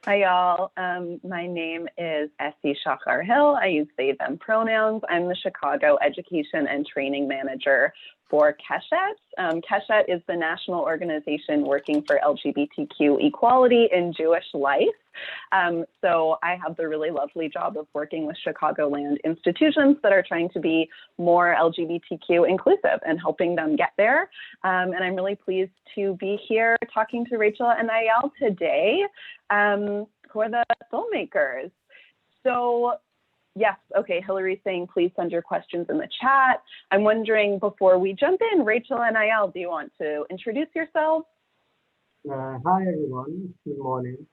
Hi, y'all. My name is Essie Shachar Hill. I use they, them pronouns. I'm the Chicago Education and Training Manager for Keshet. Keshet is the national organization working for LGBTQ equality in Jewish life. So I have the really lovely job of working with Chicagoland institutions that are trying to be more LGBTQ inclusive and helping them get there. And I'm really pleased to be here talking to Rachel and Ayal today, who are the filmmakers. So yes, okay, Hillary's saying please send your questions in the chat. I'm wondering, before we jump in, Rachel and Ayal, do you want to introduce yourselves? Hi everyone, good morning.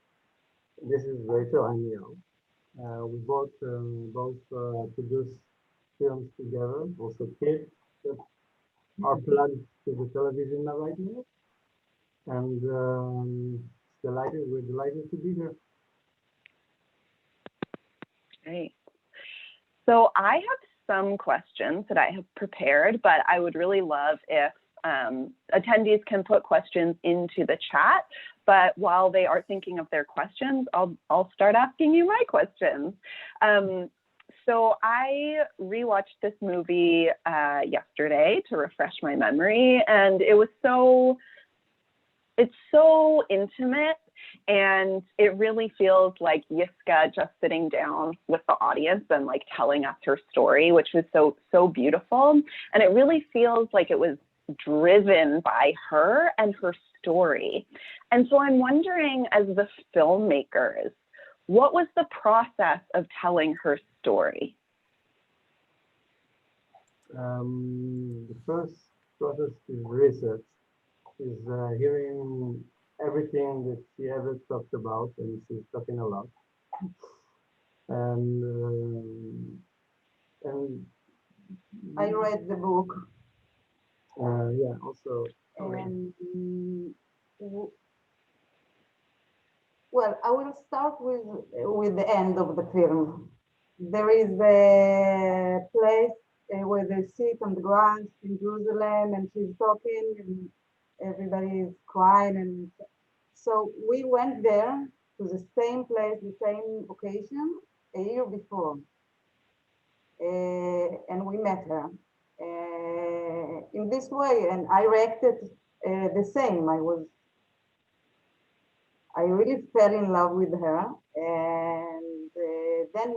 This is Rachel and Ayal. We both produce films together, also kids that are plugged to the television right now. And we're delighted to be here. Great. So I have some questions that I have prepared, but I would really love if attendees can put questions into the chat. But while they are thinking of their questions, I'll start asking you my questions. So I rewatched this movie yesterday to refresh my memory, and it's so intimate, and it really feels like Yiska just sitting down with the audience and like telling us her story, which was so beautiful. And it really feels like it was driven by her and her story. And so I'm wondering, as the filmmakers, what was the process of telling her story? The first process is research, is hearing everything that she ever talked about, and she's talking a lot. And I read the book. Yeah, also. And well, I will start with the end of the film. There is a place where they sit on the grass in Jerusalem, and she's talking, and everybody is crying. And so we went there to the same place, the same occasion, a year before, and we met her in this way, and I reacted the same. I really fell in love with her, and then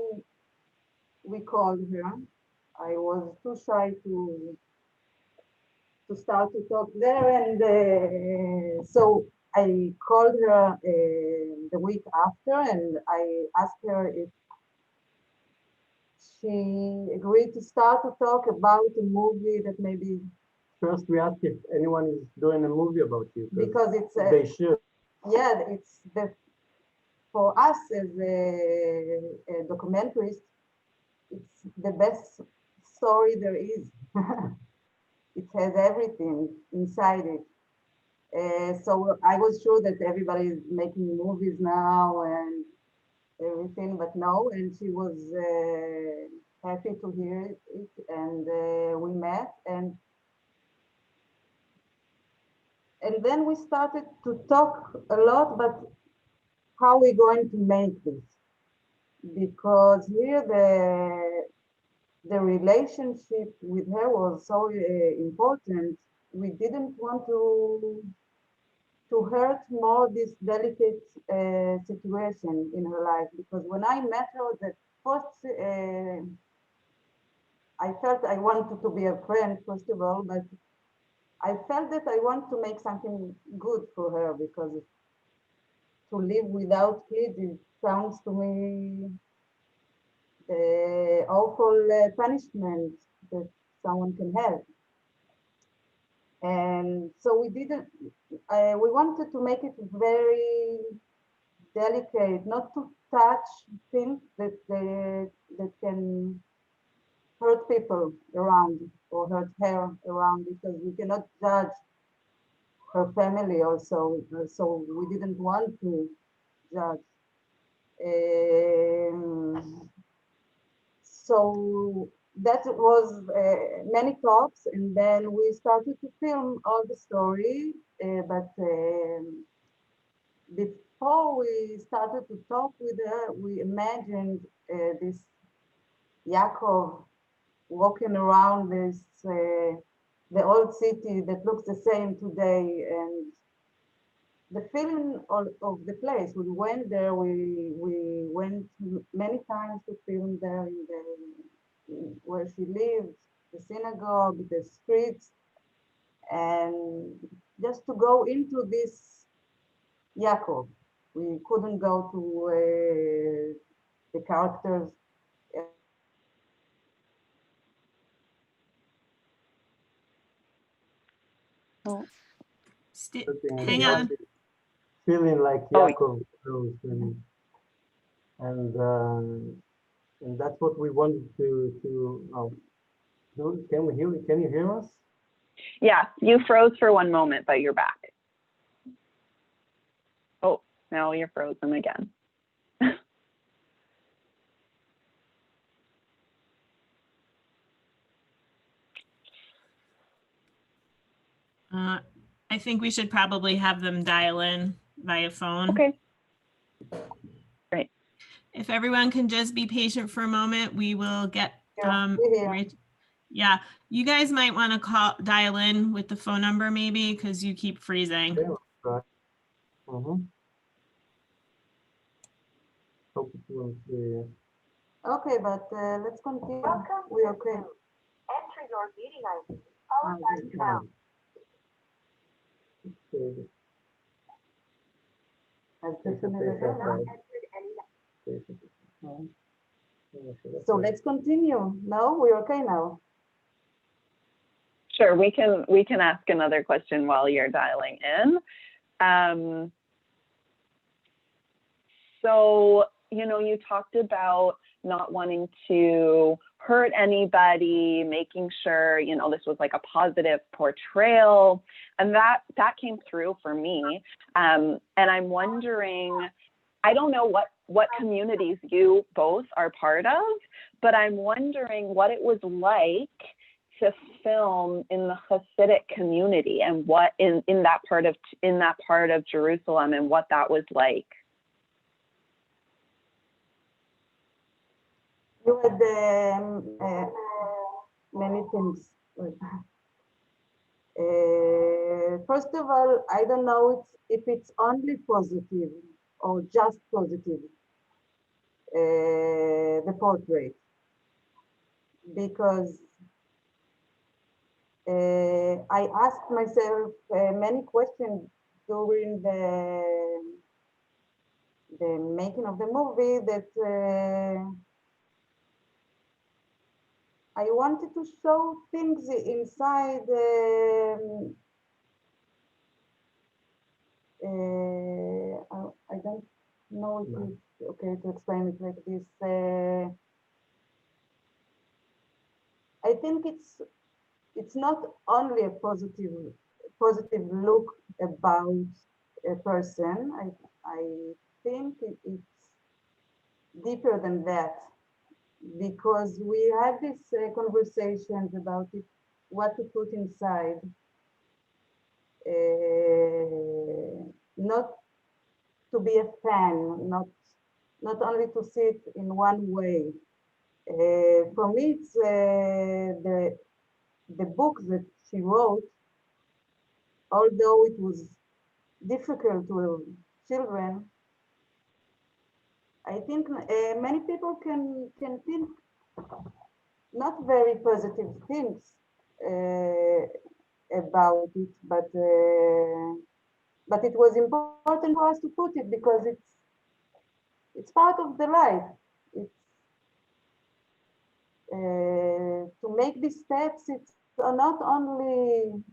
we called her. I was too shy to start to talk there, and so I called her the week after, and I asked her if she agreed to start to talk about a movie that maybe. First, we asked if anyone is doing a movie about you. Because it's they should. Yeah, it's for us as a documentarist, it's the best story there is. It has everything inside it. So I was sure that everybody is making movies now and everything, but no, and she was happy to hear it, and we met, and then we started to talk a lot, but how are we going to make this? Because here the relationship with her was so important. We didn't want to hurt more this delicate situation in her life, because when I met her, the first I felt I wanted to be a friend, first of all, but I felt that I want to make something good for her, because to live without kids, it sounds to me awful punishment that someone can have. And so we didn't, we wanted to make it very delicate, not to touch things that can hurt people around or hurt her around, because we cannot judge her family also. So we didn't want to judge. So that was many talks, and then we started to film all the story. But before we started to talk with her, we imagined this Yaakov walking around this the old city that looks the same today, and the feeling of the place. We went there. We went many times to film there where she lived, the synagogue, the streets, and just to go into this Yaakov. We couldn't go to the characters. Oh, Hang on. Feeling like Oh. Yaakov knows, and that's what we wanted to do. Can we hear? Can you hear us? yeah, you froze for one moment, but you're back. Oh, now you're frozen again. I think we should probably have them dial in via phone. Okay. Great. If everyone can just be patient for a moment, we will get, Yeah, we're here. yeah, you guys might want to dial in with the phone number maybe, because you keep freezing. Okay, right. Hope it will be. Okay, but let's continue. We're okay. Enter your meeting ID, followed by the pound. Okay. So let's continue. No, we're okay now. Sure, we can ask another question while you're dialing in. So, you talked about not wanting to hurt anybody, making sure, this was like a positive portrayal. And that came through for me. And I'm wondering, I don't know what communities you both are part of, but I'm wondering what it was like to film in the Hasidic community and what in that part of Jerusalem and what that was like. You had many things. First of all, I don't know if it's only positive or just positive, the portrait, because I asked myself many questions during the making of the movie that I wanted to show things inside. I don't know if it's okay to explain it like this. I think it's not only a positive look about a person. I think it's deeper than that, because we had these conversations about it, what to put inside, not to be a fan, not only to see it in one way. For me, it's the book that she wrote, although it was difficult to children, I think many people can think not very positive things about it, but it was important for us to put it because it's part of the life. It's to make these steps. It's not only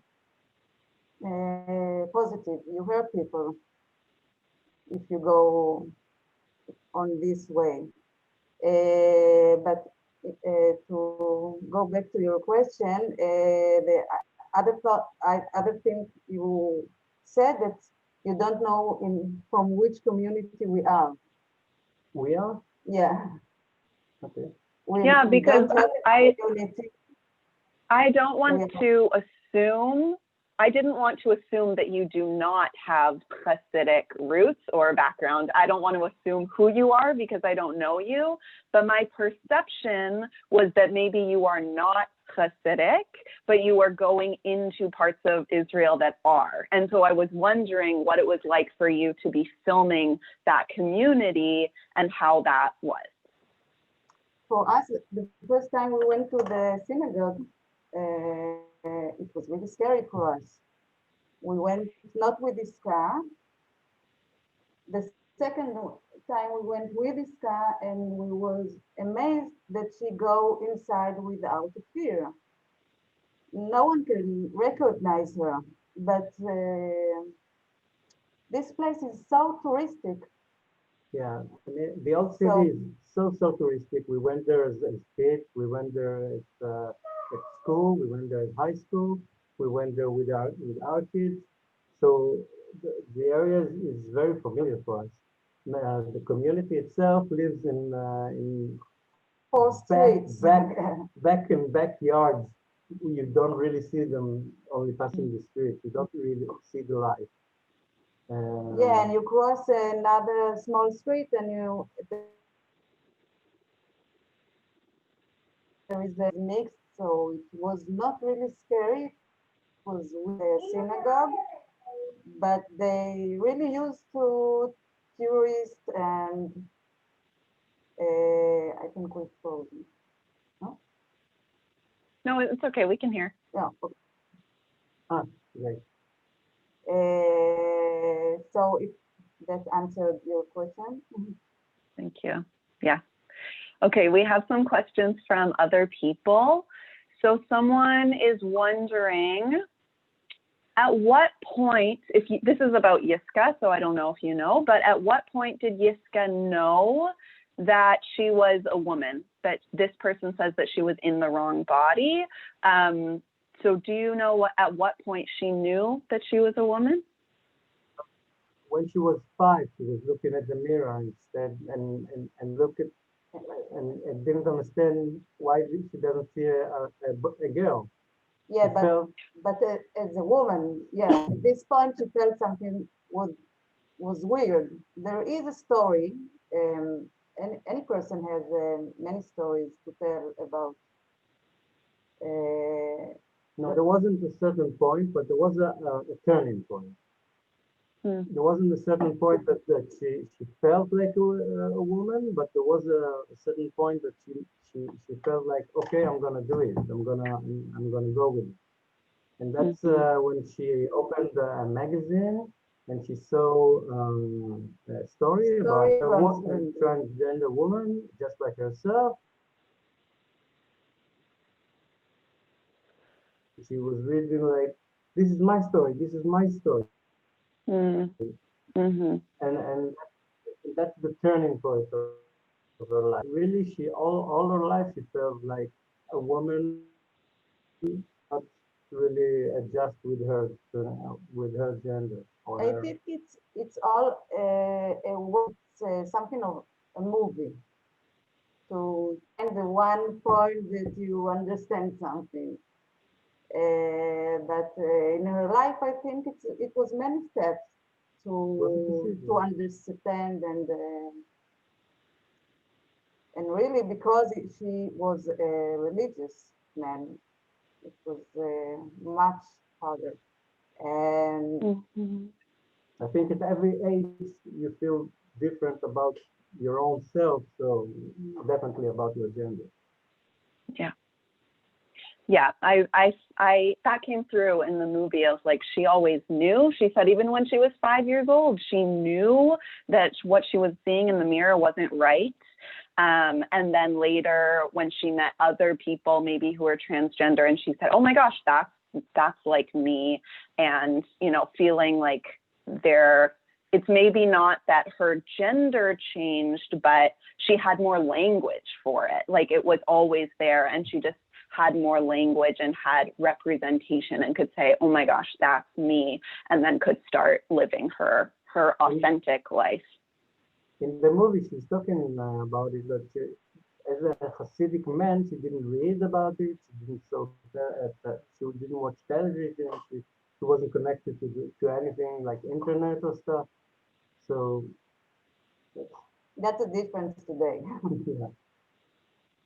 positive. You hurt people if you go on this way. But to go back to your question, the other thing you said that you don't know from which community we are. We are? Yeah. Okay. Because I don't want to assume I didn't want to assume that you do not have Hasidic roots or background. I don't want to assume who you are because I don't know you, but my perception was that maybe you are not Hasidic, but you are going into parts of Israel that are. And so I was wondering what it was like for you to be filming that community and how that was. For us, the first time we went to the synagogue, it was really scary for us. We went not with Iska. The second time we went with Iska, and we was amazed that she go inside without fear. No one can recognize her, but this place is so touristic. Yeah, I mean, the old city is so touristic. We went there as kids. We went there at school. We went there at high school. We went there with our kids. So the area is very familiar for us. The community itself lives in Four back streets. back in backyards. You don't really see them only passing the street. You don't really see the life. Yeah, and you cross another small street and there is a mix, so it was not really scary. It was with a synagogue, but they really used to tourists and I think we frozen. No? No, it's okay. We can hear. Yeah, okay. Right. So if that answered your question. Thank you. Yeah. Okay, we have some questions from other people. So someone is wondering, at what point, this is about Yiska, so I don't know if you know, but at what point did Yiska know that she was a woman, that this person says that she was in the wrong body? So do you know at what point she knew that she was a woman? When she was 5, she was looking at the mirror instead and look at and didn't understand why she doesn't see a girl. Yeah, She felt but as a woman, yeah, at this point she felt something was weird. There is a story, and any person has many stories to tell about. no, there wasn't a certain point, but there was a turning point. There wasn't a certain point that she felt like a woman, but there was a certain point that she felt like, okay, I'm gonna do it. I'm gonna go with it. And that's when she opened a magazine and she saw a story about a transgender woman, just like herself. She was reading like, this is my story. This is my story. Mm-hmm. And that's the turning point of her life. Really, she all her life she felt like a woman, not really adjust with her gender. I think it's all something of a movie to find the one point that you understand something. But in her life, I think it was many steps to understand and really because she was a religious man, it was much harder. And I think at every age you feel different about your own self, so definitely about your gender. Yeah. Yeah, I that came through in the movie of like, she always knew. She said even when she was 5 years old, she knew that what she was seeing in the mirror wasn't right. And then later when she met other people, maybe who were transgender, and she said, oh my gosh, that's like me. And, you know, feeling like it's maybe not that her gender changed, but she had more language for it. Like it was always there, and she just had more language and had representation and could say, oh my gosh, that's me, and then could start living her authentic life. In the movie, she's talking about it, that as a Hasidic man, she didn't read about it, she didn't watch television, she she wasn't connected to anything like internet or stuff. So That's a difference today. yeah.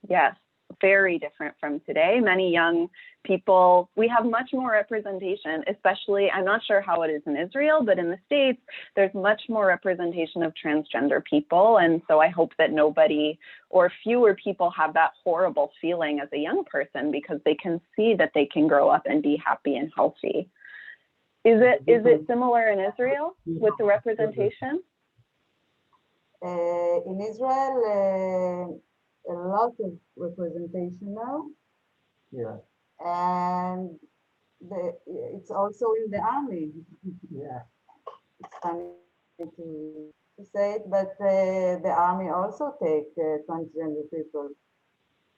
Yes, very different from today. Many young people, we have much more representation, especially, I'm not sure how it is in Israel, but in the States, there's much more representation of transgender people. And so I hope that nobody or fewer people have that horrible feeling as a young person, because they can see that they can grow up and be happy and healthy. Is it similar in Israel with the representation? In Israel, a lot of representation now, Yeah. and it's also in the army. Yeah. It's funny to say it, but the army also take transgender people.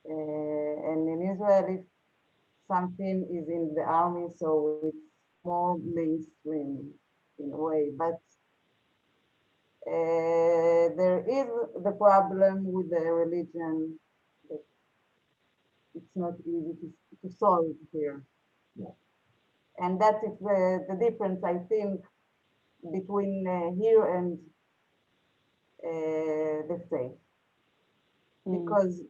And in Israel, if something is in the army, so it's more mainstream in a way. But there is the problem with the religion that it's not easy to solve here. Yeah. And that is the difference, I think, between here and the States. Because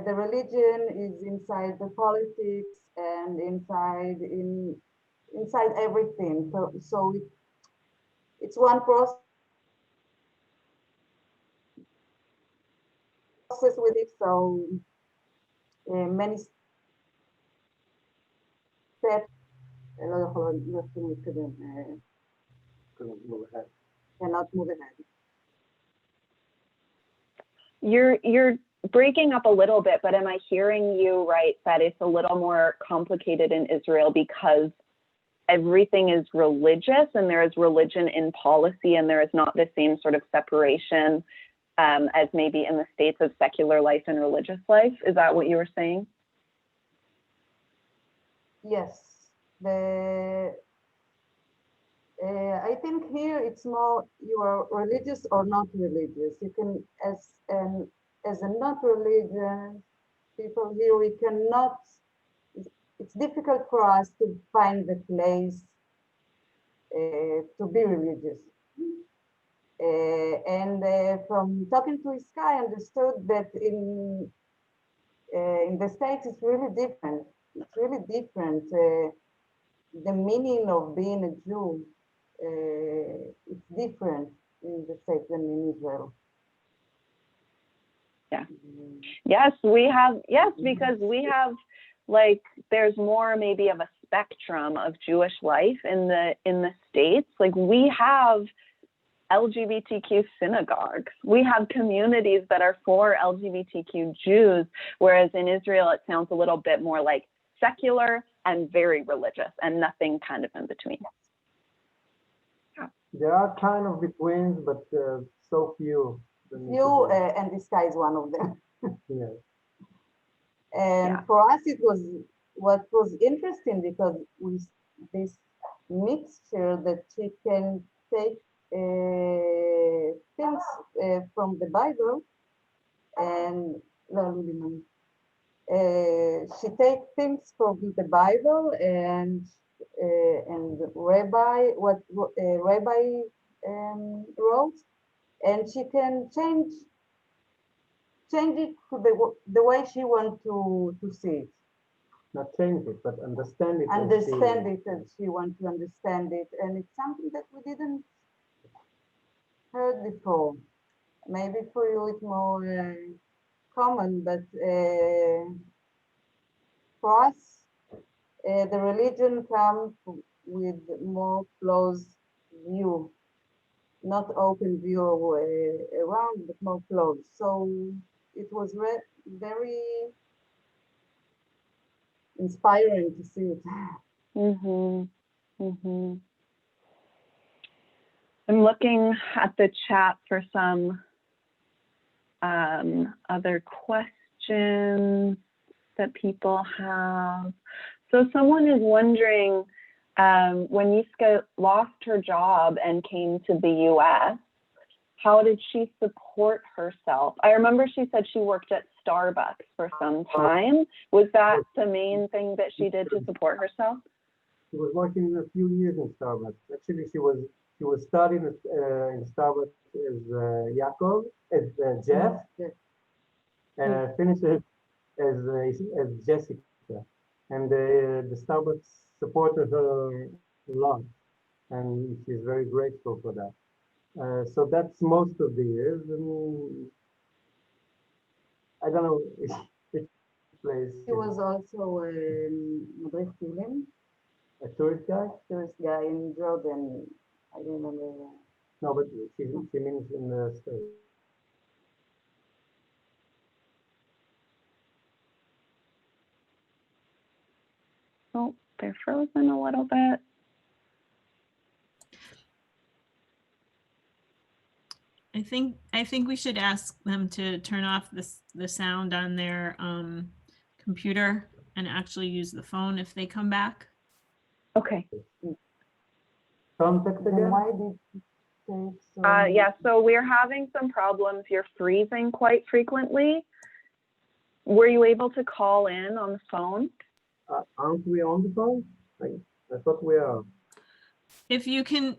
the religion is inside the politics and inside everything. So it's one process with it. So many steps. Couldn't move ahead. Cannot move ahead. You're breaking up a little bit, but am I hearing you right that it's a little more complicated in Israel because everything is religious and there is religion in policy and there is not the same sort of separation as maybe in the States of secular life and religious life? Is that what you were saying? Yes. I think here it's more you are religious or not religious. You can, as a not religious people here, we cannot. It's difficult for us to find the place to be religious. And from talking to Iska, I understood that in the States it's really different. It's really different. The meaning of being a Jew it's different in the States than in Israel. Yeah. Yes, we have. Yes, because we have, like, there's more maybe of a spectrum of Jewish life in the States. Like, we have LGBTQ synagogues. We have communities that are for LGBTQ Jews, whereas in Israel it sounds a little bit more like secular and very religious and nothing kind of in between. There are kind of betweens, but so few. Few, and this guy is one of them. Yeah. And for us, it was what was interesting because with this mixture that she can take things from the Bible and she takes things from the Bible and Rabbi wrote, and she can change it to the way she wants to see it. Not change it, but understand it. Understand it, and she wants to understand it, and it's something that we didn't heard before. Maybe for you it's more common, but for us, the religion comes with more close view, not open view around, but more close. So it was very inspiring to see it. Mm-hmm. Mm-hmm. I'm looking at the chat for some other questions that people have. So someone is wondering, when Yiska lost her job and came to the US, how did she support herself? I remember she said she worked at Starbucks for some time. Was that the main thing that she did to support herself? She was working a few years in Starbucks. Actually, she was studying in Starbucks as Yaakov, as Jeff, finished it as Jessica, and the Starbucks supported her a lot, and she's very grateful for that. So that's most of the years, and I don't know which place. He was also מדריך טיולים, A tourist guy? tourist guy in Jordan. I remember. No, but she means in the States. Oh, they're frozen a little bit. I think we should ask them to turn off the sound on their computer and actually use the phone if they come back. Okay. Contact Then again? why did it take so? Yeah, so we're having some problems. You're freezing quite frequently. Were you able to call in on the phone? Aren't we on the phone? I thought we are. If you can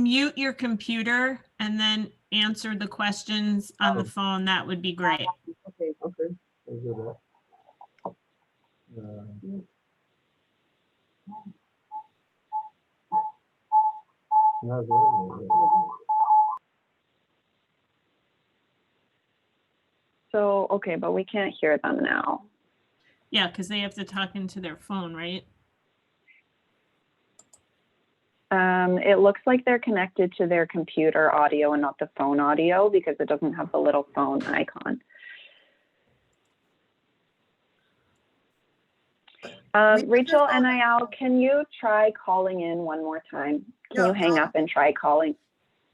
mute your computer and then answer the questions on the phone, that would be great. Okay. Okay, I'll do that. Not really. So, okay, but we can't hear them now. Yeah, because they have to talk into their phone, right? It looks like they're connected to their computer audio and not the phone audio because it doesn't have the little phone icon. Rachel and Ayal, can you try calling in one more time? Can you hang up and try calling?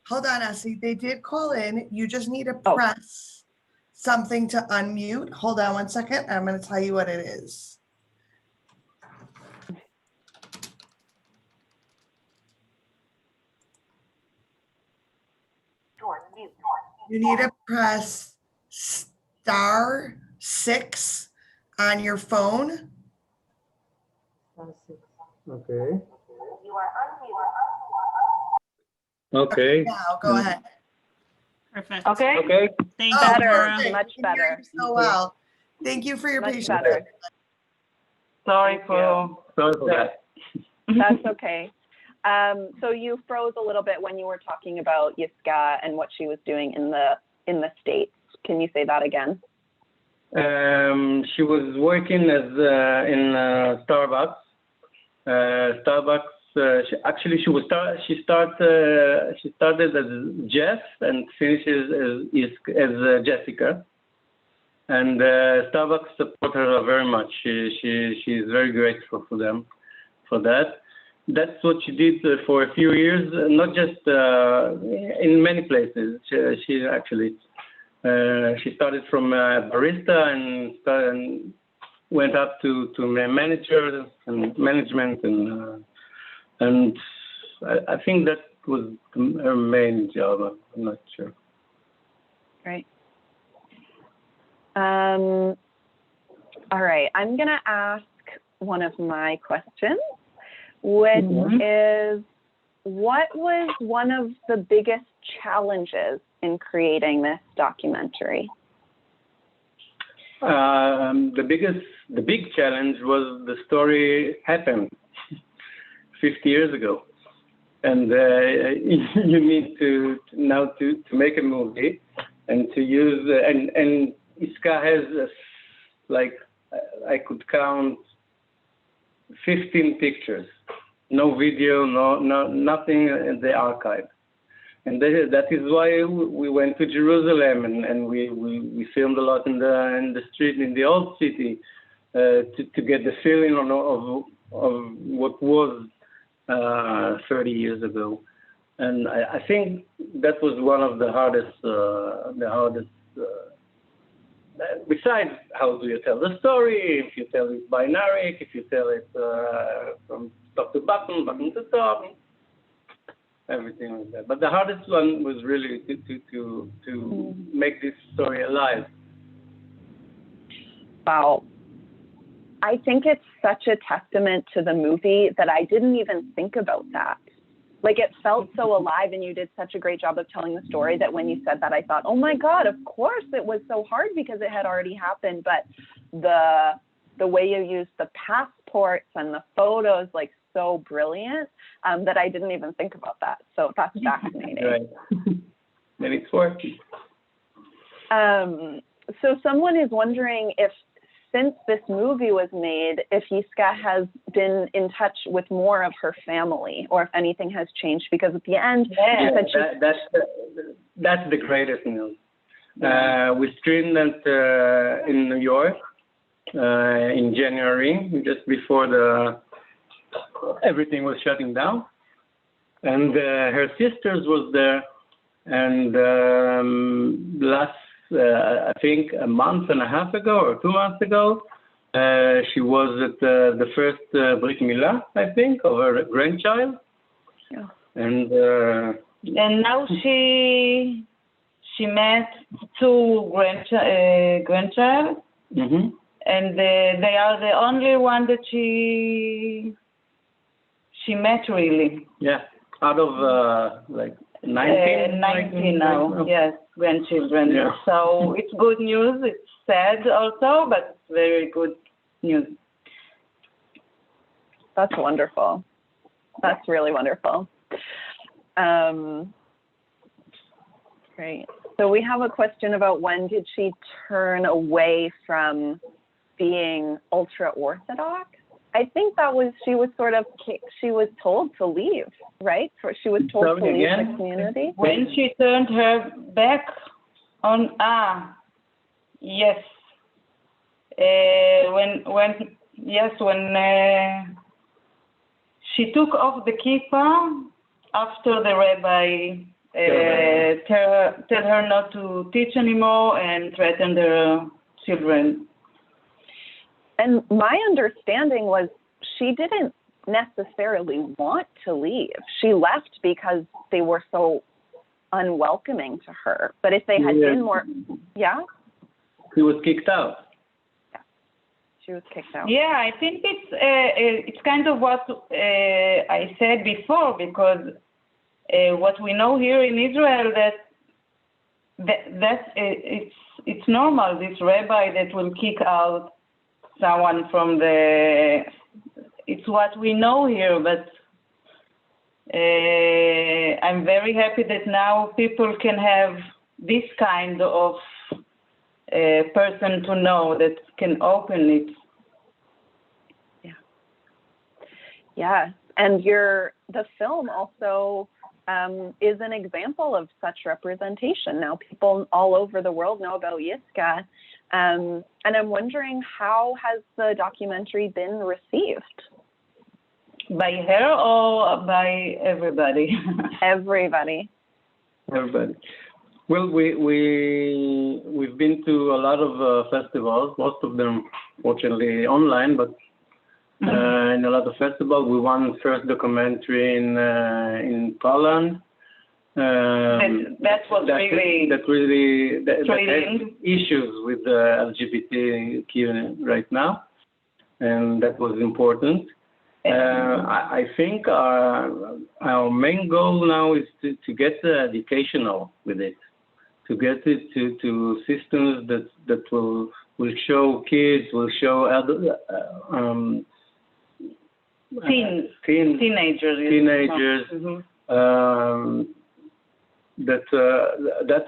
Hold on, Essie. They did call in. You just need to Oh. press something to unmute. Hold on one second. I'm going to tell you what it is. You need to press *6 on your phone. Okay. You are unmuted. Okay. Now, go ahead. Perfect. Okay, Okay. Thank Oh, you, better, Laura. perfect. much We can hear better. you so well. Thank you for your Much patience. better. Sorry Thank for that. That's okay. So you froze a little bit when you were talking about Yiska and what she was doing in the States. Can you say that again? She was working as in Starbucks. She started as Jeff and finishes as Jessica. And Starbucks support her very much. She's very grateful for them for that. That's what she did for a few years, not just in many places. She actually started from barista and went up to manager and management, and I think that was her main job. I'm not sure. Right. All right. I'm gonna ask one of my questions, which is, what was one of the biggest challenges in creating this documentary? The big challenge was the story happened 50 years ago, and you need to make a movie and to use and Iska has like I could count 15 pictures, no video, nothing in the archive. And that is why we went to Jerusalem and we filmed a lot in the street in the old city to get the feeling of what was 30 years ago. And I think that was one of the hardest besides how do you tell the story, if you tell it by narrative, if you tell it from top to bottom to top, everything like that. But the hardest one was really to make this story alive. Wow. I think it's such a testament to the movie that I didn't even think about that. Like, it felt so alive, and you did such a great job of telling the story that when you said that, I thought, oh my God, of course it was so hard because it had already happened. But the way you used the passports and the photos, like, so brilliant, that I didn't even think about that. So that's fascinating. Right. And it's working. So someone is wondering if, since this movie was made, if Yiska has been in touch with more of her family, or if anything has changed, because at the end, Yeah, she said that's the greatest news. We streamed it in New York in January, just before everything was shutting down, and her sisters was there, and I think a month and a half ago or 2 months ago, she was at the first Brit Milah, I think, of her grandchild. Yeah. And now she met two grandchild, mm-hmm. and they are the only one that she met, really. Yeah, out of like 19? 19 now, yes, grandchildren. Yeah. So it's good news. It's sad also, but it's very good news. That's wonderful. That's really wonderful. Great. So we have a question about, when did she turn away from being ultra-Orthodox? I think that was, she was told to leave, right? She was told to leave the community. When she turned her back on, yes. When she took off the kippah after the rabbi tell her not to teach anymore and threatened her children. And my understanding was she didn't necessarily want to leave. She left because they were so unwelcoming to her. But if they had been more, She was kicked out. Yeah, she was kicked out. Yeah, I think it's kind of what I said before, because what we know here in Israel, that it's normal, this rabbi that will kick out someone from it's what we know here, but I'm very happy that now people can have this kind of person to know that can open it. Yeah, and the film also is an example of such representation. Now people all over the world know about Yiska, and I'm wondering, how has the documentary been received? By her or by everybody? Everybody. Everybody. Well, we've been to a lot of festivals, most of them fortunately online, but in a lot of festivals. We won first documentary in Poland. That was really that has issues with LGBTQ right now, and that was important. I think our main goal now is to get educational with it, to get it to systems that will show kids, will show teenagers. Mm-hmm. That's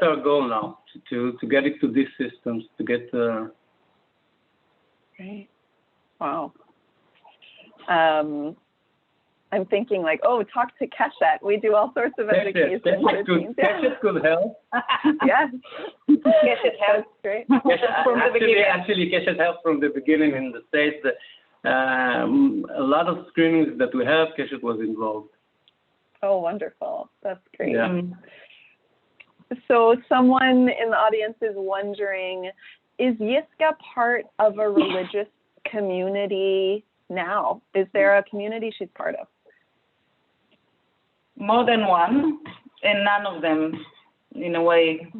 our goal now, to get it to these systems, to get. Great. Wow. I'm thinking like, talk to Keshet. We do all sorts of education. Keshet could help. Yes. Keshet helps. Great. Actually, Keshet helped from the beginning in the States. A lot of screenings that we have, Keshet was involved. Oh, wonderful. That's great. Yeah. So someone in the audience is wondering, is Yiska part of a religious community now? Is there a community she's part of? More than one, and none of them, in a way.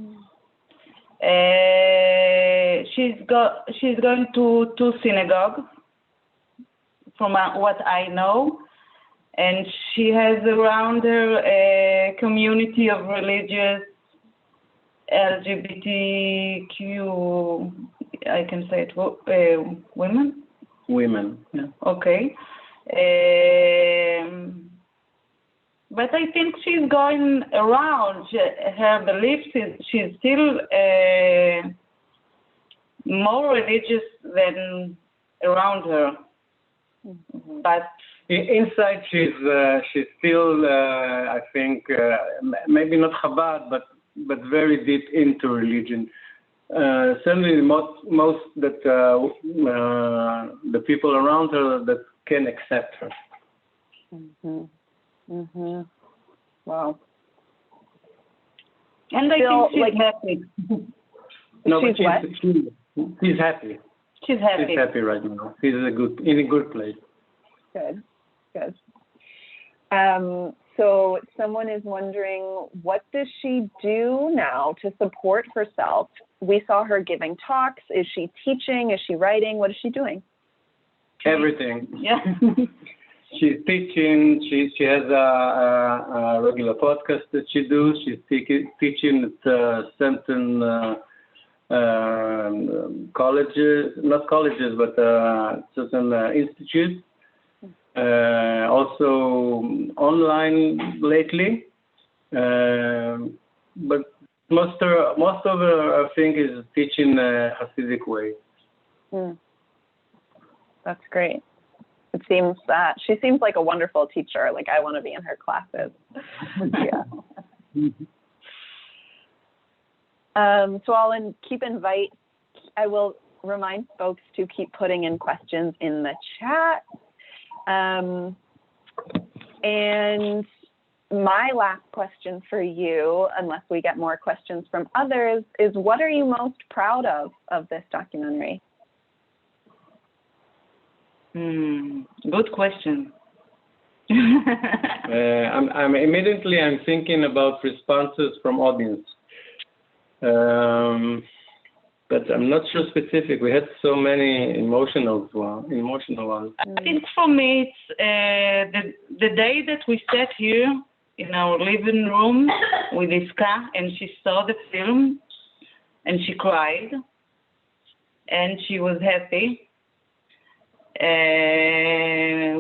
she's going to synagogue, from what I know, and she has around her a community of religious LGBTQ, I can say it, women? Women, yeah. Okay. But I think she's going around. Her beliefs she's still more religious than around her. But inside, she's still, I think, maybe not Chabad, but very deep into religion. Certainly, most that the people around her that can accept her. Wow. And I think she's happy. No, she's but what? she's happy. She's happy. She's happy right now. She's in a good place. Good. So someone is wondering, what does she do now to support herself? We saw her giving talks. Is she teaching? Is she writing? What is she doing? Everything. Yeah. She's teaching. She has a regular podcast that she does. She's teaching at certain colleges, not colleges, but certain institutes. Also online lately, but most of her thing is teaching Hasidic way. That's great. It seems that she seems like a wonderful teacher. Like, I want to be in her classes. Yeah. So I will remind folks to keep putting in questions in the chat. And my last question for you, unless we get more questions from others, is what are you most proud of this documentary? Good question. I'm immediately thinking about responses from audience. But I'm not sure specific. We had so many emotional ones. I think for me, it's the day that we sat here in our living room with Iska, and she saw the film, and she cried, and she was happy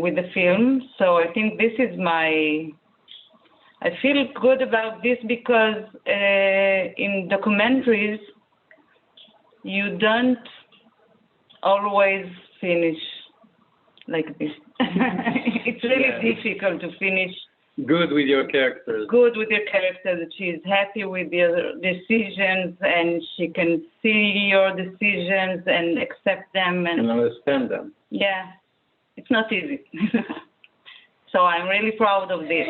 with the film. So I think this is I feel good about this because in documentaries, you don't always finish like this. It's really difficult to finish good with your characters. Good with your character, that she is happy with your decisions and she can see your decisions and accept them and understand them. Yeah, it's not easy. So I'm really proud of this.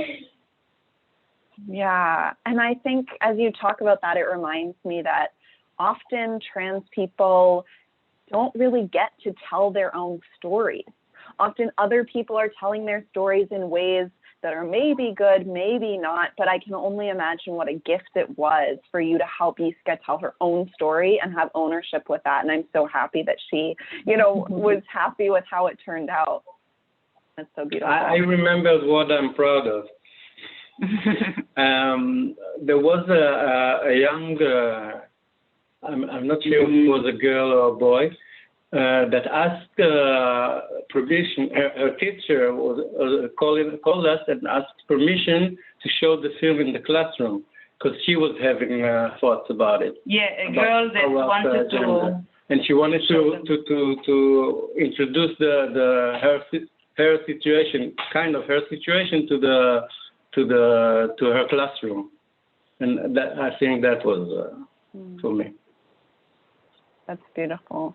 Yeah, and I think as you talk about that, it reminds me that often trans people don't really get to tell their own stories. Often other people are telling their stories in ways that are maybe good, maybe not, but I can only imagine what a gift it was for you to help Iska tell her own story and have ownership with that. And I'm so happy that she, was happy with how it turned out. That's so beautiful. I remembered what I'm proud of. There was a young, I'm not sure if it was a girl or a boy, that asked permission. Her teacher called us and asked permission to show the film in the classroom because she was having thoughts about it. Yeah, a girl that wanted to. And she wanted to introduce her situation, kind of her situation, to her classroom, and that I think that was for me. That's beautiful.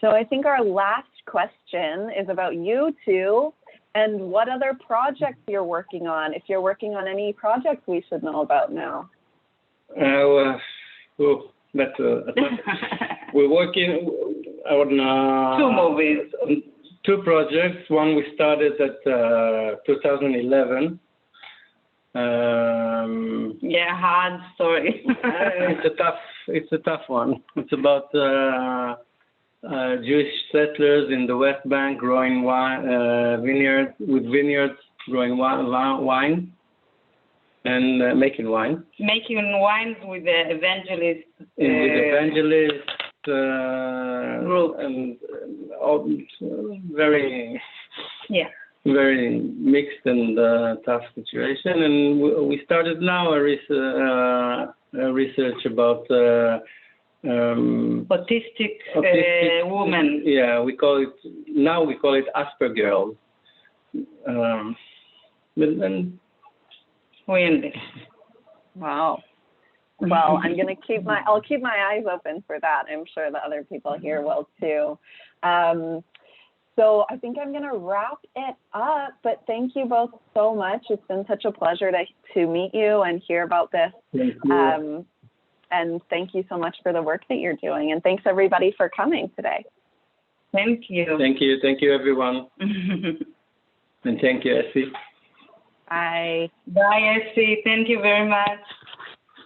So I think our last question is about you two and what other projects you're working on. If you're working on any projects we should know about now. We're working on 2 movies. 2 projects. One we started at 2011, Yeah, hard story. It's a tough one. It's about Jewish settlers in the West Bank growing vineyards, growing wine and making wine. Making wines with the evangelist. With evangelist group. And all, very very mixed and tough situation. And we started now a research about autistic woman. Yeah, we call it Asper girls. But then Wow. Well, I'll keep my eyes open for that. I'm sure the other people here will too. So I think I'm going to wrap it up, but thank you both so much. It's been such a pleasure to meet you and hear about this. Thank you. And thank you so much for the work that you're doing. And thanks everybody for coming today. Thank you. Thank you, everyone. And thank you, Essie. Bye. Bye, Essie. Thank you very much.